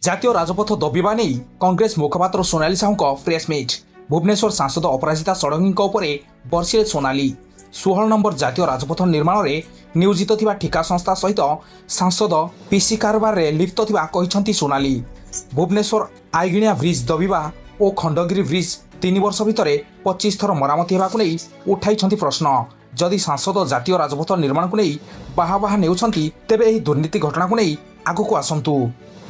জাতীয় রাজপথ দবিবা নেই কংগ্রেস মুখপাত্র সোনালী সাহুଙ୍କ ପ୍ରେସ୍ ମିଟ୍। ଭୁବନେଶ୍ୱର ସାଂସଦ ଅପରାଜିତା ଷଡ଼ଙ୍ଗୀଙ୍କ ଉପରେ ବର୍ଷିଲେ ସୋନାଲି। 16 ନମ୍ବର ଜାତୀୟ ରାଜପଥ ନିର୍ମାଣରେ ନିୟୋଜିତ ଥିବା ଠିକା ସଂସ୍ଥା ସହିତ ସାଂସଦ ପିସି କାରବାରରେ ଲିପ୍ତ ଥିବା କହିଛନ୍ତି ସୋନାଲି। ଭୁବନେଶ୍ୱର ଆଇଗିଣିଆ ବ୍ରିଜ୍ ଦବିବା ଓ ଖଣ୍ଡଗିରି ବ୍ରିଜ୍ 3 ବର୍ଷ ଭିତରେ 25 ଥର ମରାମତି ହେବାକୁ ନେଇ ଉଠାଇଛନ୍ତି ପ୍ରଶ୍ନ। ଯଦି ସାଂସଦ ଜାତୀୟ ରାଜପଥ ନିର୍ମାଣକୁ ନେଇ ବାହା ନେଉଛନ୍ତି ତେବେ ଏହି ଦୁର୍ନୀତି ଘଟଣାକୁ ନେଇ ଆଗକୁ ଆସନ୍ତୁ।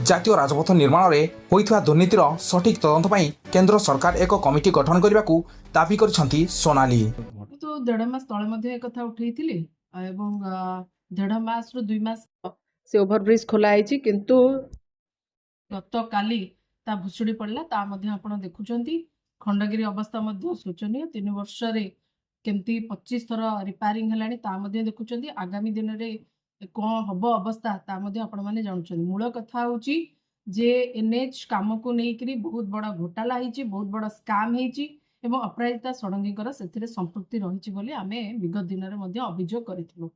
ଜାତୀୟ ରାଜପଥ ନିର୍ମାଣରେ ହୋଇଥିବା ଦୁର୍ନୀତିର ସଠିକ୍ ତଦନ୍ତ ପାଇଁ କେନ୍ଦ୍ର ସରକାର ଏକ କମିଟି ଗଠନ କରିବାକୁ ଦାବି କରିଛନ୍ତି ସୋନାଲି। तो 1.5 मास तले मध्य एक कथा उठेइथिली एवं 1.5 मास रु 2 मास से ओभरब्रिज खोला आइछि किंतु गत काली ता भुसुड़ी पड़ला ता मध्य आपण देखुचंती खंडगिरी अवस्था मध्य शोचनीय 3 वर्ष रे केमती 25 थर रिपेयरिंग हलानी ता मध्य देखुचंती आगामी दिन रे कोन हबो अवस्था ता मध्य आपण माने जानुचंती। मूल कथा होची जे एनएच काम को नेकरी बहुत बड़ा घोटाला होईची, बहुत बड़ा स्कैम होईची एवं अपराजिता षडंगीकर से संपृक्ति रही बोली आमे विगत दिन में अभियोग करूँ।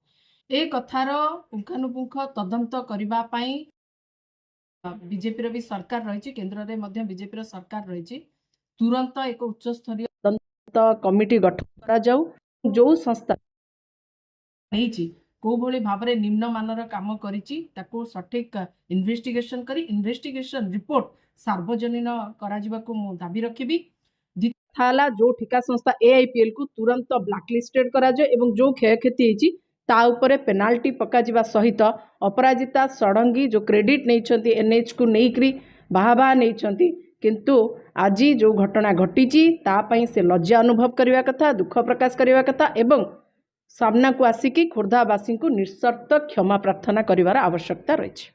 ए कथार पुंखानुपुंख तदंत करने बीजेपी भी सरकार रही, केन्द्र में बीजेपी सरकार रही, तुरंत एक उच्च स्तरीय तदंत कमिटी गठन करा जाऊ। जो संस्था नहीं कौ भली भाव में निम्न मानर काम करिछि ताको सठिक इन्वेस्टिगेशन करी इन्वेस्टिगेशन रिपोर्ट सार्वजनीन करा जिबाको मु दाबी रखिबी। थाला जो ठिका संस्था एआईपीएल को तुरंत ब्लैकलिस्टेड करा जाए एवं जो क्षयक्षति होती ता उपरे पेनाल्टी पका जिबा सहित अपराजिता षडंगी जो क्रेडिट नहीं एनएच को नहीं बाहा नहीं किंतु आज जो घटना घटी तापाई से लज्जा अनुभव करने कथा, दुख प्रकाश करने कथा एवं सामना को आसिकी खोर्धावासी को निस्सर्त क्षमा प्रार्थना करिवार आवश्यकता रही।